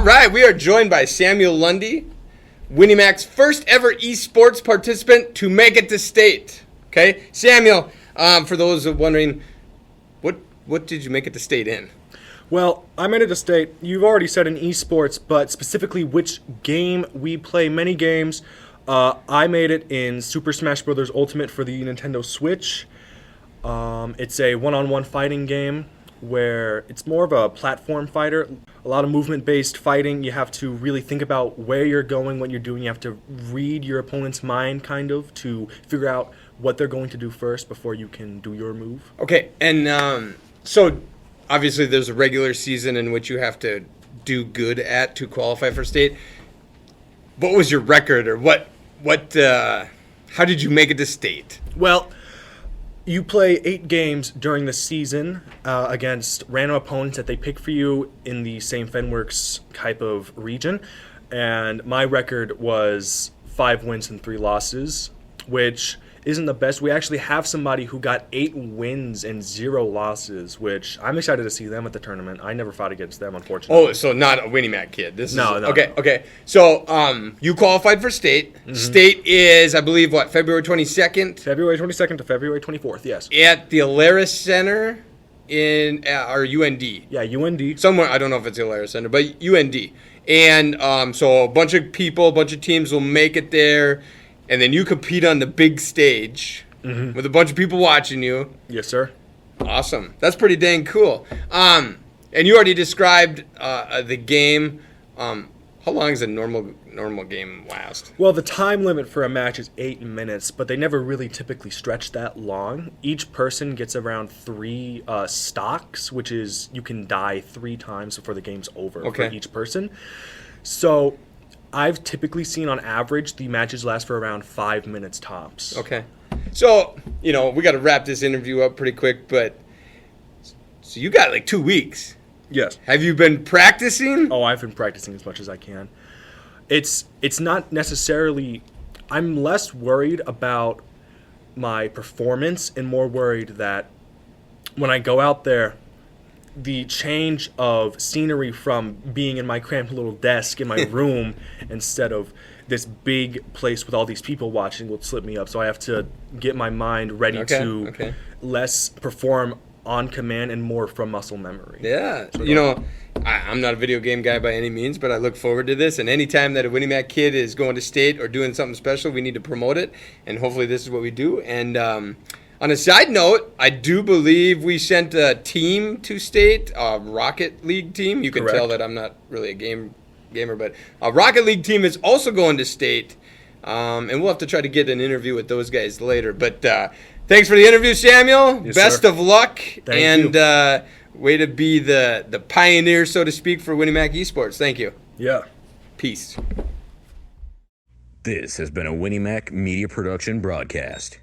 right, we are joined by Samuel Lundy, Winnie Mac's first ever eSports participant to make it to state. Okay, Samuel, for those wondering, what did you make it to state in? Well, I made it to state. You've already said in eSports, but specifically which game we play. Many games. I made it in Super Smash Bros. Ultimate for the Nintendo Switch. It's a one-on-one fighting game where it's more of a platform fighter. A lot of movement-based fighting. You have to really think about where you're going, what you're doing. You have to read your opponent's mind, kind of, to figure out what they're going to do first before you can do your move. Okay, and so obviously there's a regular season in which you have to do good at to qualify for state. What was your record, or how did you make it to state? Well, you play 8 games during the season against random opponents that they pick for you in the same Fenworks type of region. And my record was 5 wins and 3 losses, which isn't the best. We actually have somebody who got 8 wins and 0 losses, which I'm excited to see them at the tournament. I never fought against them, unfortunately. Oh, so not a Winnie Mac kid. No. Okay. So you qualified for state. Mm-hmm. State is, I believe, February 22nd? February 22nd to February 24th, yes. At the Alaris Center or UND. Yeah, UND. Somewhere, I don't know if it's the Alaris Center, but UND. And so a bunch of people, a bunch of teams will make it there. And then you compete on the big stage with a bunch of people watching you. Yes, sir. Awesome. That's pretty dang cool. And you already described the game. How long does a normal game last? Well, the time limit for a match is 8 minutes, but they never really typically stretch that long. Each person gets around 3 stocks, which is you can die 3 times before the game's over for each person. So I've typically seen on average the matches last for around 5 minutes tops. Okay. So, we got to wrap this interview up pretty quick, but so you got 2 weeks. Yes. Have you been practicing? Oh, I've been practicing as much as I can. It's not necessarily, I'm less worried about my performance and more worried that when I go out there, the change of scenery from being in my cramped little desk in my room instead of this big place with all these people watching will slip me up. So I have to get my mind ready to less perform on command and more from muscle memory. Yeah. I'm not a video game guy by any means, but I look forward to this. And anytime that a Winnie Mac kid is going to state or doing something special, we need to promote it. And hopefully this is what we do. And on a side note, I do believe we sent a team to state, a Rocket League team. You can tell that I'm not really a gamer, but a Rocket League team is also going to state, and we'll have to try to get an interview with those guys later. But thanks for the interview, Samuel. Yes, Best sir. of luck, Thank you. Way to be the pioneer, so to speak, for Winnie Mac eSports. Thank you. Yeah. Peace. This has been a Winnie Mac Media Production broadcast.